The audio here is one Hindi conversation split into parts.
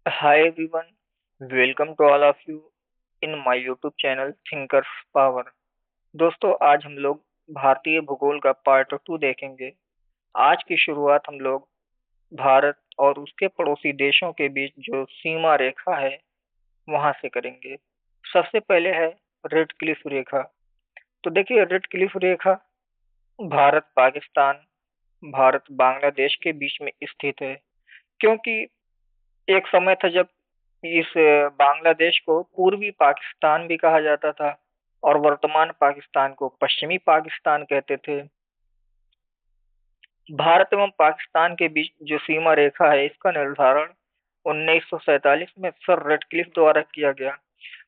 Hi everyone, welcome to all of you in my YouTube channel Thinkers Power। दोस्तों आज हम लोग भारतीय भूगोल का पार्ट 2 देखेंगे। आज की शुरुआत हम लोग भारत और उसके पड़ोसी देशों के बीच जो सीमा रेखा है वहां से करेंगे। सबसे पहले है रेड क्लिफ रेखा। तो देखिए रेड क्लिफ रेखा भारत पाकिस्तान, भारत बांग्लादेश के बीच में स्थित है। क्योंकि एक समय था जब इस बांग्लादेश को पूर्वी पाकिस्तान भी कहा जाता था और वर्तमान पाकिस्तान को पश्चिमी पाकिस्तान कहते थे। भारत एवं पाकिस्तान के बीच जो सीमा रेखा है इसका निर्धारण 1947 में सर रेडक्लिफ द्वारा किया गया।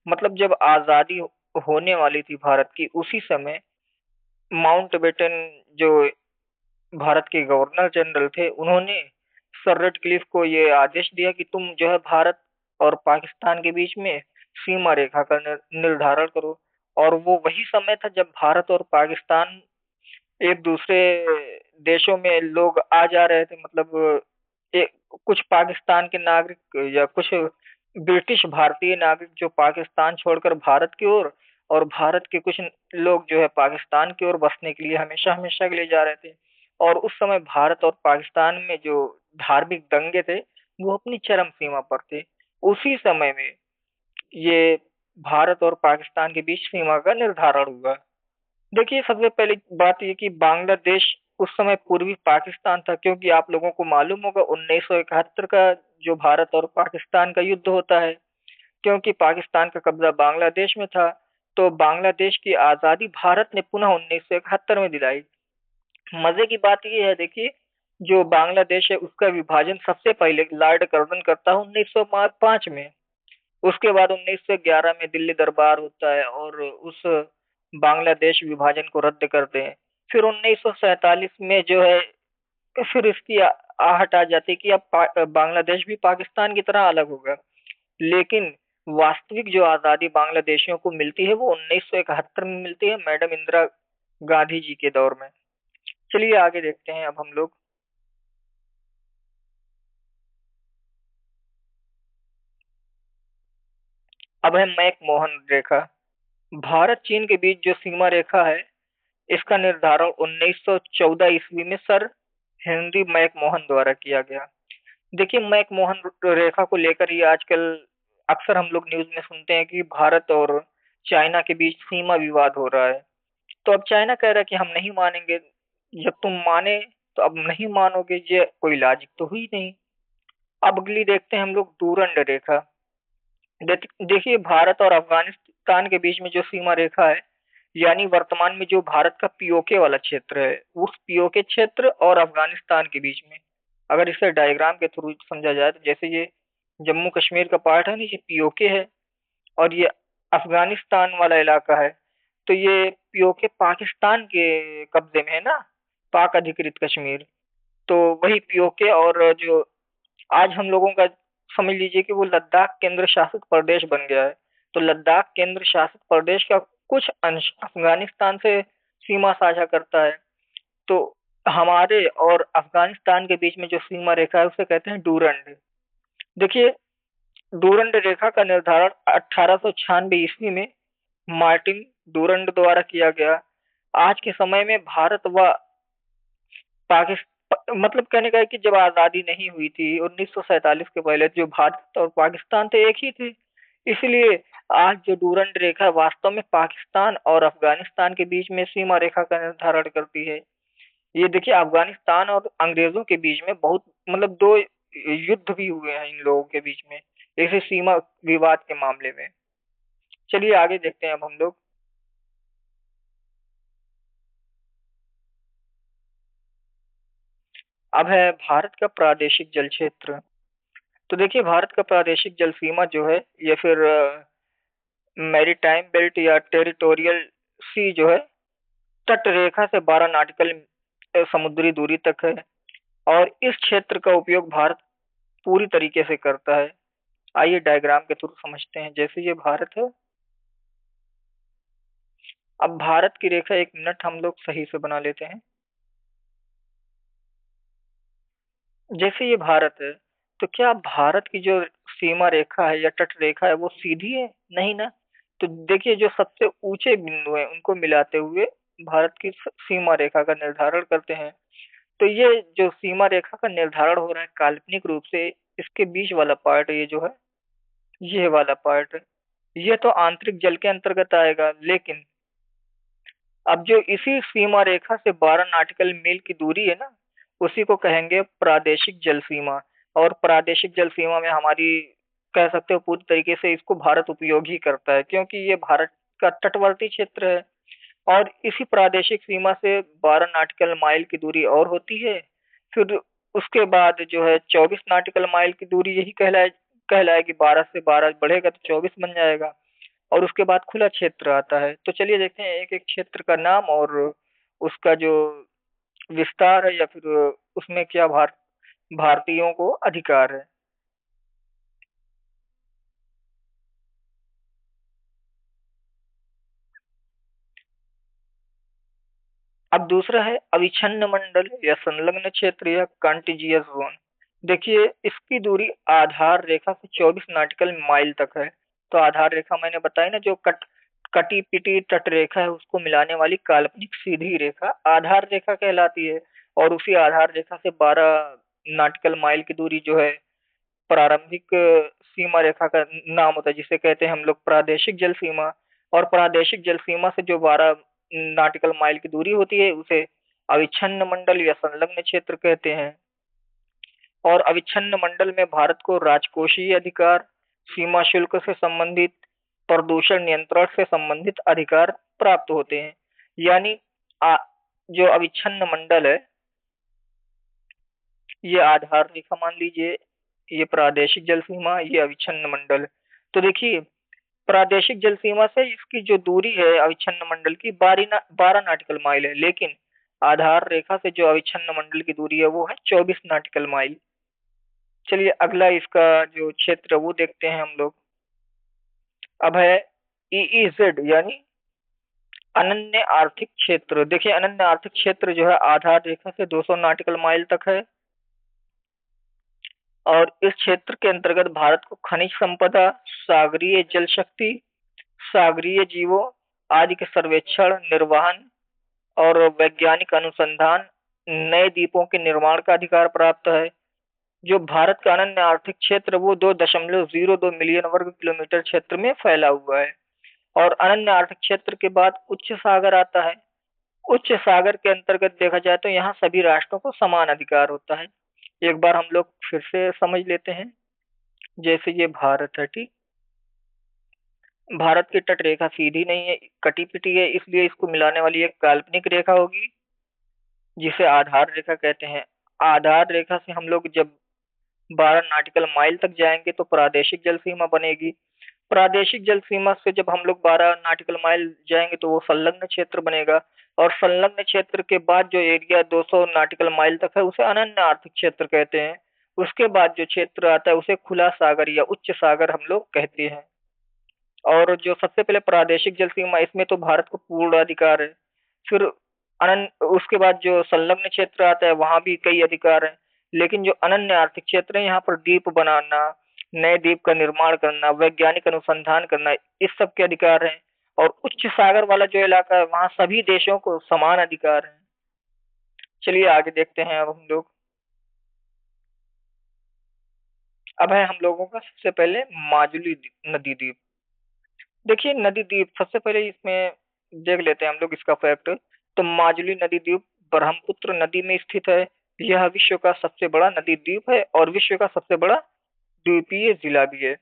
मतलब जब आजादी होने वाली थी भारत की उसी समय माउंटबेटन जो भारत के गवर्नर जनरल थे उन्होंने सर रेडक्लिफ को ये आदेश दिया कि तुम जो है भारत और पाकिस्तान के बीच में सीमा रेखा का निर्धारण करो। और वो वही समय था जब भारत और पाकिस्तान एक दूसरे देशों में लोग आ जा रहे थे। मतलब एक कुछ पाकिस्तान के नागरिक या कुछ ब्रिटिश भारतीय नागरिक जो पाकिस्तान छोड़कर भारत की ओर और भारत के कुछ लोग जो है पाकिस्तान की ओर बसने के लिए हमेशा हमेशा के लिए जा रहे थे। और उस समय भारत और पाकिस्तान में जो धार्मिक दंगे थे वो अपनी चरम सीमा पर थे। उसी समय में ये भारत और पाकिस्तान के बीच सीमा का निर्धारण हुआ। देखिए सबसे पहली बात ये कि बांग्लादेश उस समय पूर्वी पाकिस्तान था, क्योंकि आप लोगों को मालूम होगा 1971 का जो भारत और पाकिस्तान का युद्ध होता है। क्योंकि पाकिस्तान का कब्जा बांग्लादेश में था तो बांग्लादेश की आजादी भारत ने पुनः 1971 में दिलाई। मजे की बात ये है, देखिए जो बांग्लादेश है उसका विभाजन सबसे पहले लॉर्ड कर्जन करता है 1905 में। उसके बाद 1911 में दिल्ली दरबार होता है और उस बांग्लादेश विभाजन को रद्द करते हैं। फिर 1947 में जो है फिर इसकी आहट आ जाती है कि अब बांग्लादेश भी पाकिस्तान की तरह अलग होगा। लेकिन वास्तविक जो आजादी बांग्लादेशियों को मिलती है वो 1971 में मिलती है, मैडम इंदिरा गांधी जी के दौर में। चलिए आगे देखते हैं अब हम लोग। अब है मैक मोहन रेखा। भारत चीन के बीच जो सीमा रेखा है इसका निर्धारण 1914 ईस्वी में सर हेनरी मैक मोहन द्वारा किया गया। देखिए मैक मोहन रेखा को लेकर ही आजकल अक्सर हम लोग न्यूज में सुनते हैं कि भारत और चाइना के बीच सीमा विवाद हो रहा है। तो अब चाइना कह रहा है कि हम नहीं मानेंगे। जब तुम माने तो अब नहीं मानोगे, ये कोई लॉजिक तो हुई नहीं। अब अगली देखते हैं हम लोग डूरंड रेखा। देखिए भारत और अफगानिस्तान के बीच में जो सीमा रेखा है, यानी वर्तमान में जो भारत का पीओके वाला क्षेत्र है उस पीओके क्षेत्र और अफगानिस्तान के बीच में अगर इसे डायग्राम के थ्रू समझा जाए तो जैसे ये जम्मू कश्मीर का पार्ट है ना, ये पीओके है और ये अफगानिस्तान वाला इलाका है। तो ये पीओके पाकिस्तान के कब्जे में है ना, पाक अधिकृत कश्मीर। तो वही पीओके और जो आज हम लोगों का समझ लीजिए कि वो लद्दाख केंद्र शासित प्रदेश बन गया है। तो लद्दाख केंद्र शासित प्रदेश का कुछ अंश अफगानिस्तान से सीमा साझा करता है। तो हमारे और अफगानिस्तान के बीच में जो सीमा रेखा है उसे कहते हैं डूरंड। देखिए डूरंड रेखा का निर्धारण 1896 ईस्वी में मार्टिन डूरंड द्वारा किया गया। आज के समय में भारत व पाकिस्तान, मतलब कहने का है कि जब आजादी नहीं हुई थी 1947 के पहले जो भारत और पाकिस्तान थे एक ही थे। इसलिए आज जो डूरंड रेखा वास्तव में पाकिस्तान और अफगानिस्तान के बीच में सीमा रेखा का निर्धारण करती है। ये देखिए अफगानिस्तान और अंग्रेजों के बीच में बहुत मतलब दो युद्ध भी हुए हैं इन लोगों के बीच में ऐसे सीमा विवाद के मामले में। चलिए आगे देखते हैं अब हम लोग। अब है भारत का प्रादेशिक जल क्षेत्र। तो देखिए भारत का प्रादेशिक जल सीमा जो है ये फिर मैरीटाइम बेल्ट या टेरिटोरियल सी जो है तट रेखा से 12 नॉटिकल समुद्री दूरी तक है। और इस क्षेत्र का उपयोग भारत पूरी तरीके से करता है। आइए डायग्राम के थ्रू समझते हैं। जैसे ये भारत है, अब भारत की रेखा एक मिनट हम लोग सही से बना लेते हैं। जैसे ये भारत है तो क्या भारत की जो सीमा रेखा है या तट रेखा है वो सीधी है? नहीं ना। तो देखिए, जो सबसे ऊंचे बिंदु हैं उनको मिलाते हुए भारत की सीमा रेखा का निर्धारण करते हैं। तो ये जो सीमा रेखा का निर्धारण हो रहा है काल्पनिक रूप से, इसके बीच वाला पार्ट ये जो है, ये वाला पार्ट, ये तो आंतरिक जल के अंतर्गत आएगा। लेकिन अब जो इसी सीमा रेखा से 12 नॉटिकल मील की दूरी है ना, उसी को कहेंगे प्रादेशिक जल सीमा। और प्रादेशिक जल सीमा में हमारी, कह सकते हो पूरी तरीके से इसको भारत उपयोग ही करता है, क्योंकि ये भारत का तटवर्ती क्षेत्र है। और इसी प्रादेशिक सीमा से 12 नॉटिकल माइल की दूरी और होती है। फिर उसके बाद जो है 24 नॉटिकल माइल की दूरी, यही कहलाएगी। 12 से 12 बढ़ेगा तो 24 बन जाएगा। और उसके बाद खुला क्षेत्र आता है। तो चलिए देखते हैं एक एक क्षेत्र का नाम और उसका जो विस्तार है, या फिर उसमें क्या भारतीयों को अधिकार है। अब दूसरा है अविच्छिन्न मंडल या संलग्न क्षेत्र या कॉन्टिजियस जोन। देखिए, इसकी दूरी आधार रेखा से 24 नॉटिकल माइल तक है। तो आधार रेखा मैंने बताई ना, जो कटी पिटी तट रेखा है उसको मिलाने वाली काल्पनिक सीधी रेखा आधार रेखा कहलाती है। और उसी आधार रेखा से 12 नॉटिकल माइल की दूरी जो है प्रारंभिक सीमा रेखा का नाम होता है, जिसे कहते हैं हम लोग प्रादेशिक जल सीमा। और प्रादेशिक जल सीमा से जो 12 नॉटिकल माइल की दूरी होती है उसे अविच्छिन्न मंडल या संलग्न क्षेत्र कहते हैं। और अविच्छिन्न मंडल में भारत को राजकोषीय अधिकार, सीमा शुल्क से संबंधित, प्रदूषण नियंत्रण से संबंधित अधिकार प्राप्त होते हैं। यानी आ, जो अविच्छिन्न मंडल है, ये आधार रेखा मान लीजिए, ये प्रादेशिक जल सीमा, ये अविच्छिन्न मंडल। तो देखिए, प्रादेशिक जल सीमा से इसकी जो दूरी है अविच्छिन्न मंडल की 12 नॉटिकल माइल है। लेकिन आधार रेखा से जो अविच्छिन्न मंडल की दूरी है वो है 24 नॉटिकल माइल। चलिए अगला इसका जो क्षेत्र है वो देखते हैं हम लोग। अब है ईईजेड, यानी अनन्य आर्थिक क्षेत्र। देखिए, अनन्य आर्थिक क्षेत्र जो है आधार रेखा से 200 नॉटिकल माइल तक है। और इस क्षेत्र के अंतर्गत भारत को खनिज संपदा, सागरीय जल शक्ति, सागरीय जीवों आदि के सर्वेक्षण, निर्वहन और वैज्ञानिक अनुसंधान, नए द्वीपों के निर्माण का अधिकार प्राप्त है। जो भारत का अनन्य आर्थिक क्षेत्र वो 2.02 मिलियन वर्ग किलोमीटर क्षेत्र में फैला हुआ है। और अनन्य आर्थिक क्षेत्र के बाद उच्च सागर आता है। उच्च सागर के अंतर्गत देखा जाए तो यहाँ सभी राष्ट्रों को समान अधिकार होता है। एक बार हम लोग फिर से समझ लेते हैं। जैसे ये भारत है, ठीक। भारत की तट रेखा सीधी नहीं है, कटी पिटी है, इसलिए इसको मिलाने वाली एक काल्पनिक रेखा होगी जिसे आधार रेखा कहते हैं। आधार रेखा से हम लोग जब 12 नॉटिकल माइल तक जाएंगे तो प्रादेशिक जल सीमा बनेगी। प्रादेशिक जल सीमा से जब हम लोग 12 नॉटिकल माइल जाएंगे तो वो संलग्न क्षेत्र बनेगा। और संलग्न क्षेत्र के बाद जो एरिया 200 नॉटिकल माइल तक है उसे अनन्य आर्थिक क्षेत्र कहते हैं। उसके बाद जो क्षेत्र आता है उसे खुला सागर या उच्च सागर हम लोग कहते हैं। और जो सबसे पहले प्रादेशिक जल सीमा, इसमें तो भारत को पूर्ण अधिकार है। फिर अनन्य, उसके बाद जो संलग्न क्षेत्र आता है वहां भी कई अधिकार हैं। लेकिन जो अनन्य आर्थिक क्षेत्र है यहाँ पर द्वीप बनाना, नए द्वीप का निर्माण करना, वैज्ञानिक अनुसंधान करना, इस सब के अधिकार हैं। और उच्च सागर वाला जो इलाका है वहां सभी देशों को समान अधिकार है। चलिए आगे देखते हैं अब हम लोग। अब है हम लोगों का सबसे पहले माजुली नदी द्वीप। देखिए, नदी द्वीप सबसे पहले इसमें देख लेते हैं हम लोग इसका फैक्ट। तो माजुली नदी द्वीप ब्रह्मपुत्र नदी में स्थित है। यह विश्व का सबसे बड़ा नदी द्वीप है और विश्व का सबसे बड़ा द्वीपीय जिला भी है।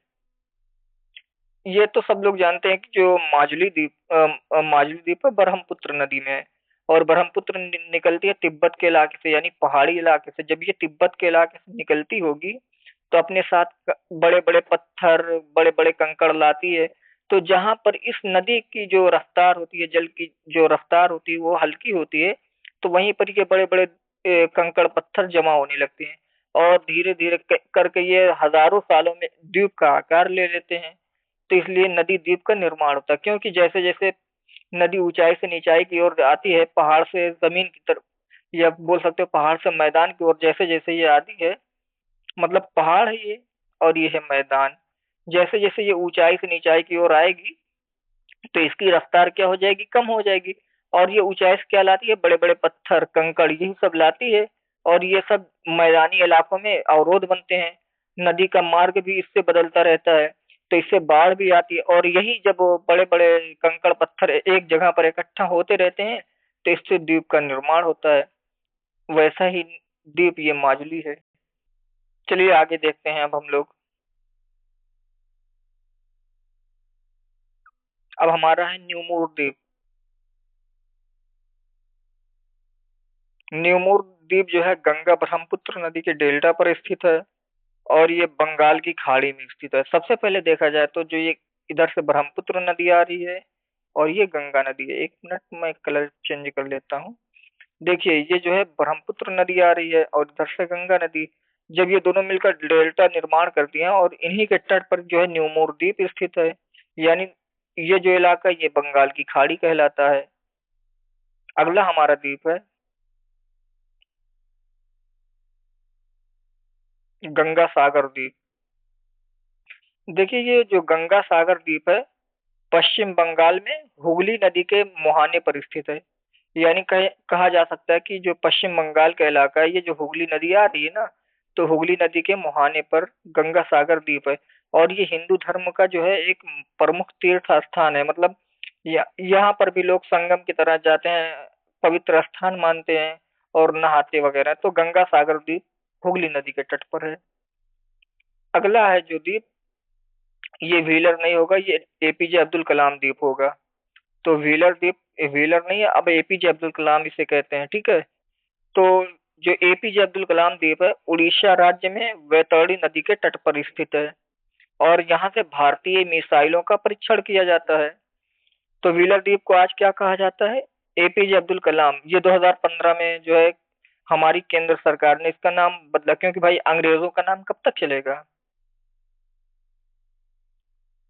ये तो सब लोग जानते हैं कि जो माजुली द्वीप है ब्रह्मपुत्र नदी में है। और ब्रह्मपुत्र निकलती है तिब्बत के इलाके से, यानी पहाड़ी इलाके से। जब ये तिब्बत के इलाके से निकलती होगी तो अपने साथ बड़े बड़े पत्थर, बड़े बड़े कंकड़ लाती है। तो जहां पर इस नदी की जो रफ्तार होती है, जल की जो रफ्तार होती है वो हल्की होती है, तो वहीं पर ये बड़े बड़े कंकड़ पत्थर जमा होने लगते हैं। और धीरे धीरे करके ये हजारों सालों में द्वीप का आकार ले लेते हैं। तो इसलिए नदी द्वीप का निर्माण होता है, क्योंकि जैसे जैसे नदी ऊंचाई से नीचाई की ओर आती है, पहाड़ से जमीन की तरफ, या बोल सकते हो पहाड़ से मैदान की ओर जैसे जैसे ये आती है, मतलब पहाड़ है ये, और ये है मैदान। जैसे जैसे ये ऊंचाई से नीचाई की ओर आएगी, तो इसकी रफ्तार क्या हो जाएगी, कम हो जाएगी। और ये ऊंचाई से क्या लाती है, बड़े बड़े पत्थर कंकड़ यही सब लाती है। और ये सब मैदानी इलाकों में अवरोध बनते हैं। नदी का मार्ग भी इससे बदलता रहता है, तो इससे बाढ़ भी आती है। और यही जब बड़े बड़े कंकड़ पत्थर एक जगह पर इकट्ठा होते रहते हैं, तो इससे द्वीप का निर्माण होता है। वैसा ही द्वीप ये माजुली है। चलिए आगे देखते हैं अब हम लोग। अब हमारा है न्यूमूर द्वीप। न्यूमूर द्वीप जो है गंगा ब्रह्मपुत्र नदी के डेल्टा पर स्थित है, और ये बंगाल की खाड़ी में स्थित है। सबसे पहले देखा जाए तो जो ये इधर से ब्रह्मपुत्र नदी आ रही है, और ये गंगा नदी है। एक मिनट मैं कलर चेंज कर लेता हूँ। देखिए ये जो है ब्रह्मपुत्र नदी आ रही है, और इधर से गंगा नदी। जब ये दोनों मिलकर डेल्टा निर्माण करती हैं, और इन्हीं के तट पर जो है न्यूमोर द्वीप स्थित है। यानी ये जो इलाका ये बंगाल की खाड़ी कहलाता है। अगला हमारा द्वीप है गंगा सागर द्वीप। देखिए ये जो गंगा सागर द्वीप है, पश्चिम बंगाल में हुगली नदी के मुहाने पर स्थित है। यानी कहा जा सकता है कि जो पश्चिम बंगाल का इलाका है, ये जो हुगली नदी आ रही है ना, तो हुगली नदी के मुहाने पर गंगा सागर द्वीप है। और ये हिंदू धर्म का जो है एक प्रमुख तीर्थ स्थान है। मतलब यहाँ पर भी लोग संगम की तरह जाते हैं, पवित्र स्थान मानते हैं और नहाते वगैरह। तो गंगा सागर द्वीप हुगली नदी के तट पर है। अगला है जो द्वीप, ये व्हीलर नहीं होगा, ये एपीजे अब्दुल कलाम द्वीप होगा। तो व्हीलर द्वीप, व्हीलर नहीं है, अब एपीजे अब्दुल कलाम इसे कहते हैं, ठीक है। तो जो एपीजे अब्दुल कलाम द्वीप है, उड़ीसा राज्य में वैतरणी नदी के तट पर स्थित है, और यहाँ से भारतीय मिसाइलों का परीक्षण किया जाता है। तो व्हीलर द्वीप को आज क्या कहा जाता है, एपीजे अब्दुल कलाम। ये 2015 में जो है हमारी केंद्र सरकार ने इसका नाम बदला, क्योंकि भाई अंग्रेजों का नाम कब तक चलेगा।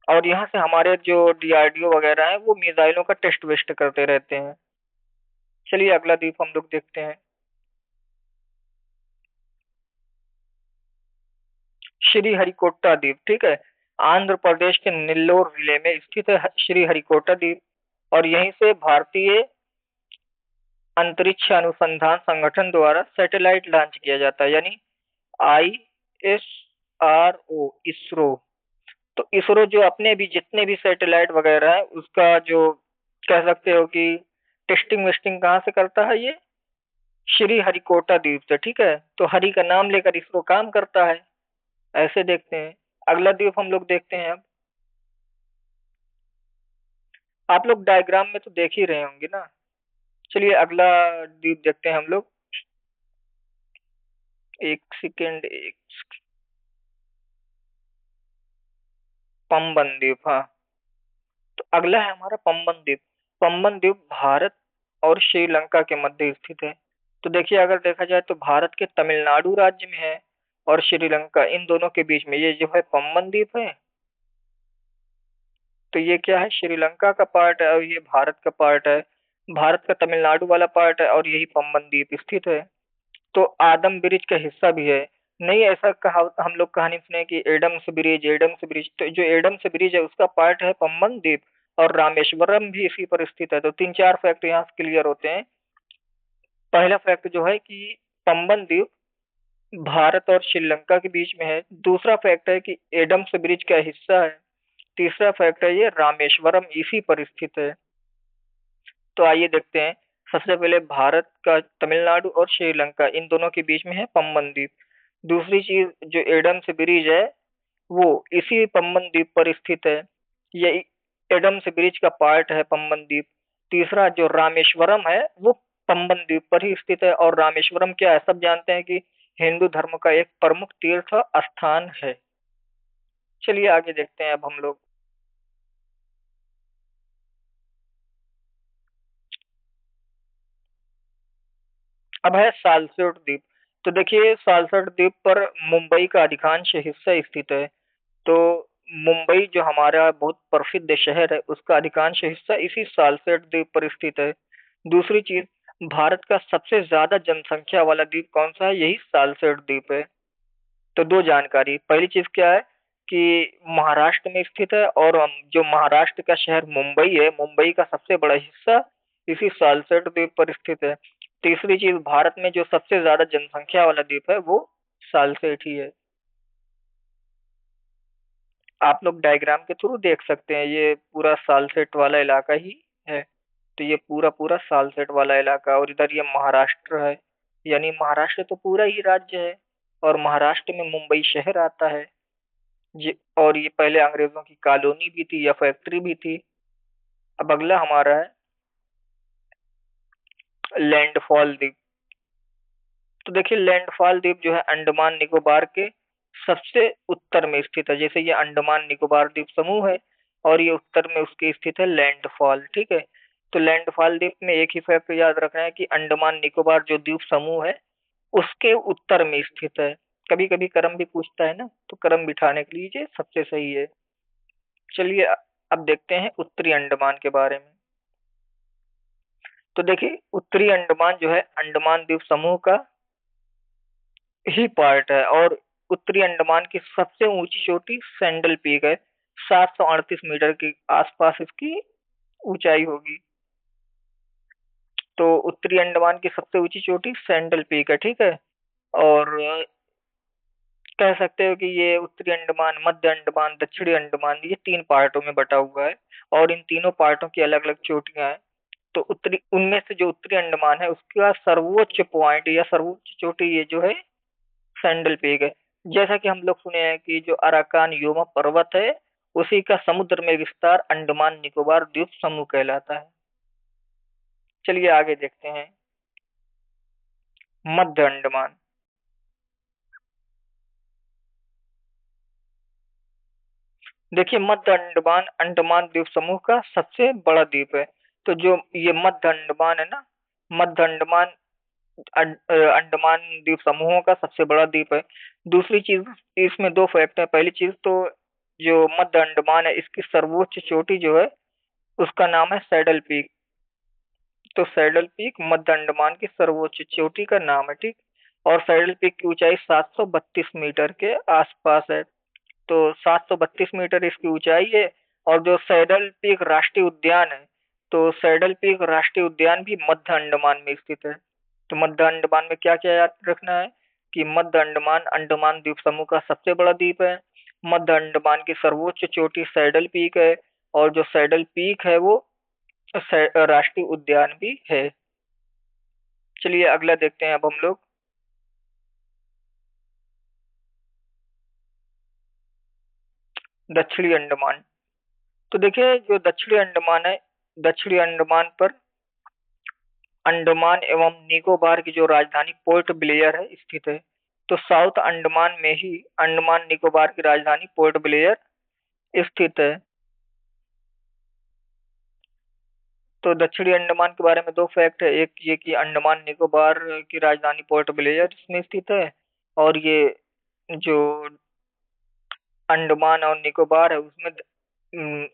और यहाँ से हमारे जो डीआरडीओ वगैरह है वो मिसाइलों का टेस्ट वेस्ट करते रहते हैं। चलिए अगला द्वीप हम लोग देखते हैं, श्री हरिकोटा द्वीप, ठीक है। आंध्र प्रदेश के नेल्लोर जिले में स्थित है श्री हरिकोटा द्वीप। और यहीं से भारतीय अंतरिक्ष अनुसंधान संगठन द्वारा सैटेलाइट लॉन्च किया जाता है, यानी ISRO, इसरो। तो इसरो जो अपने भी जितने भी सैटेलाइट वगैरह है उसका जो कह सकते हो कि टेस्टिंग वेस्टिंग कहाँ से करता है, ये श्री हरिकोटा द्वीप से, ठीक है। तो हरि का नाम लेकर इसरो काम करता है। ऐसे देखते हैं। अगला द्वीप हम लोग देखते हैं अब। आप लोग डायग्राम में तो देख ही रहे होंगे ना। चलिए अगला द्वीप देखते हैं हम लोग। एक सेकेंड, एक पंबन द्वीप, हाँ। तो अगला है हमारा पंबन द्वीप। पंबन द्वीप भारत और श्रीलंका के मध्य स्थित है। तो देखिए अगर देखा जाए तो भारत के तमिलनाडु राज्य में है, और श्रीलंका, इन दोनों के बीच में ये जो है पंबन द्वीप है। तो ये क्या है, श्रीलंका का पार्ट है, और ये भारत का पार्ट है। भारत का तमिलनाडु वाला पार्ट है, और यही पंबन द्वीप स्थित है। तो आदम ब्रिज का हिस्सा भी है। नहीं, ऐसा कहा हम लोग कहानी सुने कि एडम्स ब्रिज, एडम्स ब्रिज, तो जो एडम्स ब्रिज है उसका पार्ट है पंबन द्वीप। और रामेश्वरम भी इसी पर स्थित है। तो तीन चार फैक्ट यहाँ से क्लियर होते हैं। पहला फैक्ट जो है कि पंबन द्वीप भारत और श्रीलंका के बीच में है। दूसरा फैक्ट है कि एडम्स ब्रिज का हिस्सा है। तीसरा फैक्ट है ये रामेश्वरम इसी पर स्थित है। तो आइए देखते हैं। सबसे पहले भारत का तमिलनाडु और श्रीलंका इन दोनों के बीच में है पंबन द्वीप। दूसरी चीज जो एडम्स ब्रिज है वो इसी पंबन द्वीप पर स्थित है। ये एडम्स ब्रिज का पार्ट है पंबन द्वीप। तीसरा जो रामेश्वरम है वो पंबन द्वीप पर ही स्थित है। और रामेश्वरम क्या है, सब जानते हैं कि हिंदू धर्म का एक प्रमुख तीर्थ स्थान है। चलिए आगे देखते हैं अब हम लोग। अब है सालसेट द्वीप। तो देखिए सालसेट द्वीप पर मुंबई का अधिकांश हिस्सा स्थित है। तो मुंबई जो हमारा बहुत प्रसिद्ध शहर है उसका अधिकांश हिस्सा इसी सालसेट द्वीप पर स्थित है। दूसरी चीज, भारत का सबसे ज्यादा जनसंख्या वाला द्वीप कौन सा है, यही सालसेट द्वीप है। तो दो जानकारी, पहली चीज क्या है कि महाराष्ट्र में स्थित है, और जो महाराष्ट्र का शहर मुंबई है, मुंबई का सबसे बड़ा हिस्सा इसी सालसेट द्वीप पर स्थित है। तीसरी चीज, भारत में जो सबसे ज्यादा जनसंख्या वाला द्वीप है वो सालसेट ही है। आप लोग डायग्राम के थ्रू देख सकते हैं, ये पूरा सालसेट वाला इलाका ही है। तो ये पूरा पूरा सालसेट वाला इलाका, और इधर ये महाराष्ट्र है, यानी महाराष्ट्र तो पूरा ही राज्य है। और महाराष्ट्र में मुंबई शहर आता है। ये, और ये पहले अंग्रेजों की कॉलोनी भी थी या फैक्ट्री भी थी। अब अगला हमारा है लैंडफॉल द्वीप। तो देखिए, लैंडफॉल द्वीप जो है अंडमान निकोबार के सबसे उत्तर में स्थित है। जैसे ये अंडमान निकोबार द्वीप समूह है, और ये उत्तर में उसके स्थित है लैंडफॉल, ठीक है। तो लैंडफॉल द्वीप में एक ही फैक्ट याद रखना है कि अंडमान निकोबार जो द्वीप समूह है उसके उत्तर में स्थित है। कभी कभी क्रम भी पूछता है ना, तो क्रम बिठाने के लिए ये सबसे सही है। चलिए, अब देखते हैं उत्तरी अंडमान के बारे में। तो देखिए, उत्तरी अंडमान जो है अंडमान द्वीप समूह का ही पार्ट है, और उत्तरी अंडमान की सबसे ऊंची चोटी सैंडल पीक है। 738 मीटर के आसपास इसकी ऊंचाई होगी। तो उत्तरी अंडमान की सबसे ऊंची चोटी सैंडल पीक है, ठीक है। और कह सकते हो कि ये उत्तरी अंडमान, मध्य अंडमान, दक्षिणी अंडमान, ये तीन पार्टों में बटा हुआ है, और इन तीनों पार्टों की अलग अलग चोटियां हैं। तो उत्तरी, उनमें से जो उत्तरी अंडमान है उसका सर्वोच्च पॉइंट या सर्वोच्च चोटी ये जो है सैंडल पीक है। जैसा कि हम लोग सुने हैं कि जो अराकान योमा पर्वत है उसी का समुद्र में विस्तार अंडमान निकोबार द्वीप समूह कहलाता है। चलिए आगे देखते हैं मध्य अंडमान। देखिए, मध्य अंडमान अंडमान द्वीप समूह का सबसे बड़ा द्वीप है। तो जो ये मध्य अंडमान है ना, मध्य अंडमान अंडमान द्वीप समूहों का सबसे बड़ा द्वीप है। दूसरी चीज, इसमें दो फैक्ट है। पहली चीज तो जो मध्य अंडमान है इसकी सर्वोच्च चोटी जो है उसका नाम है सैडल पीक। तो सैडल पीक मध्य अंडमान की सर्वोच्च चोटी का नाम है, ठीक। और सैडल पीक की ऊंचाई 732 मीटर के आसपास है। तो 732 मीटर इसकी ऊंचाई है। और जो सैडल पीक राष्ट्रीय उद्यान है, तो सैडल पीक राष्ट्रीय उद्यान भी मध्य अंडमान में स्थित है। तो मध्य अंडमान में क्या क्या याद रखना है कि मध्य अंडमान अंडमान द्वीप समूह का सबसे बड़ा द्वीप है। मध्य अंडमान की सर्वोच्च चोटी सैडल पीक है, और जो सैडल पीक है वो राष्ट्रीय उद्यान भी है। चलिए अगला देखते हैं अब हम लोग दक्षिणी अंडमान। तो देखिए, जो दक्षिणी अंडमान है, दक्षिणी अंडमान पर अंडमान एवं निकोबार की जो राजधानी पोर्ट ब्लेयर है स्थित है। तो साउथ अंडमान में ही अंडमान निकोबार की राजधानी पोर्ट ब्लेयर स्थित है। तो दक्षिणी अंडमान के बारे में दो फैक्ट है, एक ये कि अंडमान निकोबार की राजधानी पोर्ट ब्लेयर इसमें स्थित है, और ये जो अंडमान और निकोबार है उसमें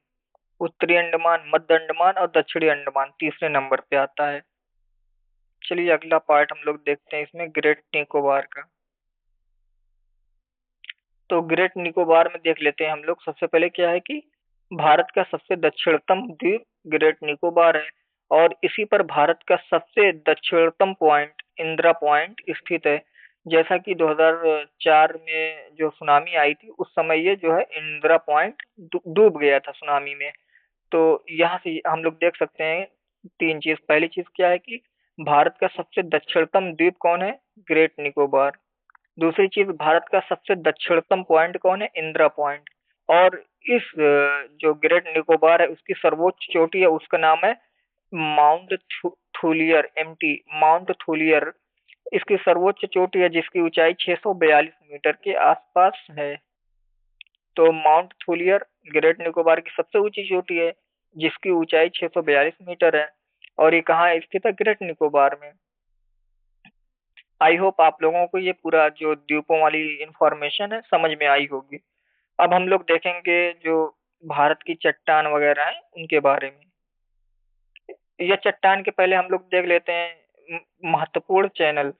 उत्तरी अंडमान, मध्य अंडमान और दक्षिणी अंडमान तीसरे नंबर पे आता है। चलिए अगला पार्ट हम लोग देखते हैं इसमें ग्रेट निकोबार का। तो ग्रेट निकोबार में देख लेते हैं हम लोग। सबसे पहले क्या है कि भारत का सबसे दक्षिणतम द्वीप ग्रेट निकोबार है, और इसी पर भारत का सबसे दक्षिणतम पॉइंट इंदिरा पॉइंट स्थित है। जैसा कि 2004 में जो सुनामी आई थी उस समय ये जो है इंदिरा पॉइंट डूब गया था सुनामी में। तो यहाँ से हम लोग देख सकते हैं तीन चीज। पहली चीज क्या है कि भारत का सबसे दक्षिणतम द्वीप कौन है? ग्रेट निकोबार। दूसरी चीज, भारत का सबसे दक्षिणतम पॉइंट कौन है? इंदिरा पॉइंट। और इस जो ग्रेट निकोबार है उसकी सर्वोच्च चोटी है उसका नाम है mount Thuillier, MT, mount Thuillier इसकी सर्वोच्च चोटी है, जिसकी ऊंचाई 642 मीटर के आसपास है। तो माउंट थूलियर ग्रेट निकोबार की सबसे ऊंची चोटी है जिसकी ऊंचाई 642 मीटर है, और ये कहाँ स्थित है? ग्रेट निकोबार में। आई होप आप लोगों को ये पूरा जो द्वीपों वाली इंफॉर्मेशन है समझ में आई होगी। अब हम लोग देखेंगे जो भारत की चट्टान वगैरह है उनके बारे में। यह चट्टान के पहले हम लोग देख लेते हैं महत्वपूर्ण चैनल।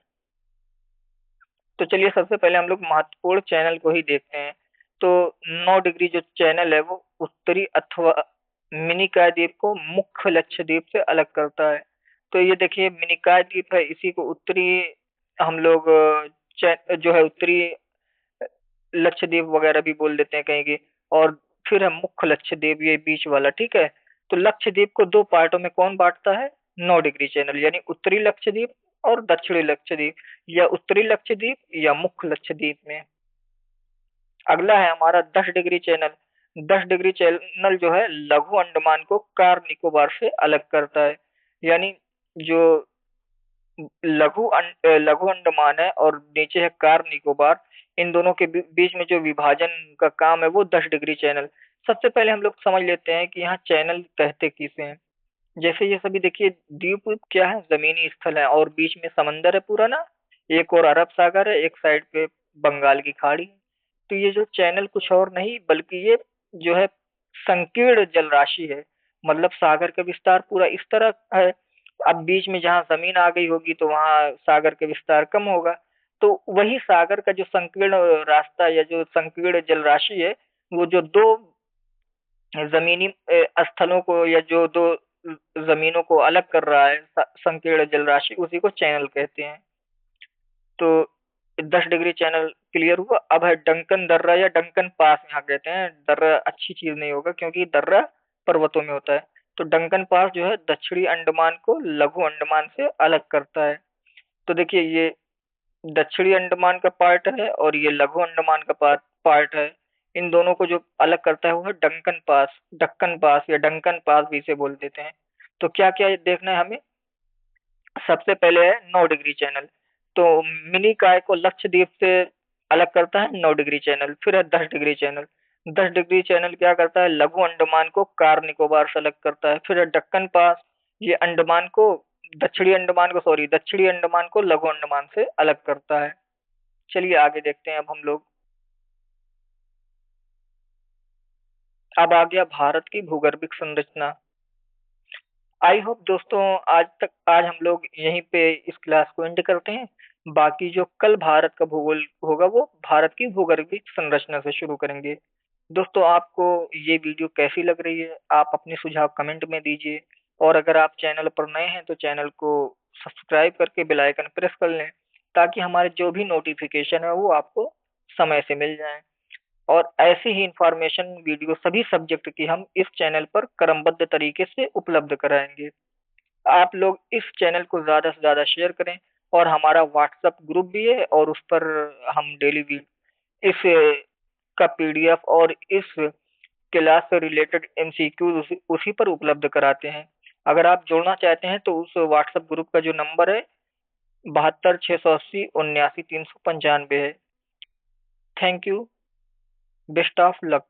तो चलिए सबसे पहले हम लोग महत्वपूर्ण चैनल को ही देखते हैं। तो 9 डिग्री जो चैनल है वो उत्तरी अथवा मिनिकॉय द्वीप को मुख्य लक्षद्वीप से अलग करता है। तो ये देखिए मिनिकॉय द्वीप है, इसी को उत्तरी हम लोग जो है उत्तरी लक्षद्वीप वगैरह भी बोल देते हैं कहीं की। और फिर है मुख्य लक्षद्वीप, ये बीच वाला, ठीक है। तो लक्षद्वीप को दो पार्टों में कौन बांटता है? 9 डिग्री चैनल, यानी उत्तरी लक्षद्वीप और दक्षिणी लक्षद्वीप, या उत्तरी लक्षद्वीप या मुख्य लक्षद्वीप में। अगला है हमारा 10 डिग्री चैनल। 10 डिग्री चैनल जो है लघु अंडमान को कार निकोबार से अलग करता है। यानी जो लघु अंडमान है और नीचे है कार निकोबार, इन दोनों के बीच में जो विभाजन का काम है वो 10 डिग्री चैनल। सबसे पहले हम लोग समझ लेते हैं कि यहाँ चैनल कहते किसे हैं। जैसे ये सभी देखिए द्वीप उप क्या है, जमीनी स्थल है और बीच में समंदर है पूरा ना। एक और अरब सागर है, एक साइड पे बंगाल की खाड़ी है। तो ये जो चैनल कुछ और नहीं बल्कि ये जो है संकीर्ण जल राशि है। मतलब सागर का विस्तार पूरा इस तरह है। अब बीच में जहाँ जमीन आ गई होगी तो वहां सागर का विस्तार कम होगा। तो वही सागर का जो संकीर्ण रास्ता या जो संकीर्ण जल राशि है, वो जो दो जमीनी स्थलों को या जो दो जमीनों को अलग कर रहा है संकीर्ण जल राशि, उसी को चैनल कहते हैं। तो 10 डिग्री चैनल क्लियर हुआ। अब है डंकन दर्रा या डंकन पास, यहाँ कहते हैं दर्रा अच्छी चीज नहीं होगा क्योंकि दर्रा पर्वतों में होता है। तो डंकन पास जो है दक्षिणी अंडमान को लघु अंडमान से अलग करता है। तो देखिए ये दक्षिणी अंडमान का पार्ट है और ये लघु अंडमान का पार्ट है। इन दोनों को जो अलग करता है वो है डंकन पास, डक्कन पास या डंकन पास भी इसे बोल देते हैं। तो क्या क्या देखना है हमें? सबसे पहले है 9 डिग्री चैनल। तो मिनी काय को लक्षद्वीप से अलग करता है 9 डिग्री चैनल। फिर है 10 डिग्री चैनल। 10 डिग्री चैनल क्या करता है? लघु अंडमान को कार निकोबार से अलग करता है। फिर है दक्कन पास, ये अंडमान को दक्षिणी अंडमान को लघु अंडमान से अलग करता है। चलिए आगे देखते हैं अब हम लोग। अब आ गया भारत की भूगर्भिक संरचना। आई होप दोस्तों आज हम लोग यहीं पे इस क्लास को एंड करते हैं। बाकी जो कल भारत का भूगोल होगा वो भारत की भूगर्भिक संरचना से शुरू करेंगे। दोस्तों आपको ये वीडियो कैसी लग रही है आप अपने सुझाव कमेंट में दीजिए। और अगर आप चैनल पर नए हैं तो चैनल को सब्सक्राइब करके बेल आइकन प्रेस कर लें, ताकि हमारे जो भी नोटिफिकेशन है वो आपको समय से मिल जाए। और ऐसी ही इंफॉर्मेशन वीडियो सभी सब्जेक्ट की हम इस चैनल पर क्रमबद्ध तरीके से उपलब्ध कराएंगे। आप लोग इस चैनल को ज्यादा से ज्यादा शेयर करें। और हमारा व्हाट्सएप ग्रुप भी है और उस पर हम डेली इस का पीडीएफ और इस क्लास से रिलेटेड एमसीक्यू उसी पर उपलब्ध कराते हैं। अगर आप जुड़ना चाहते हैं तो उस व्हाट्सएप ग्रुप का जो नंबर है 72 680 79 395 है। Thank you. Best of luck.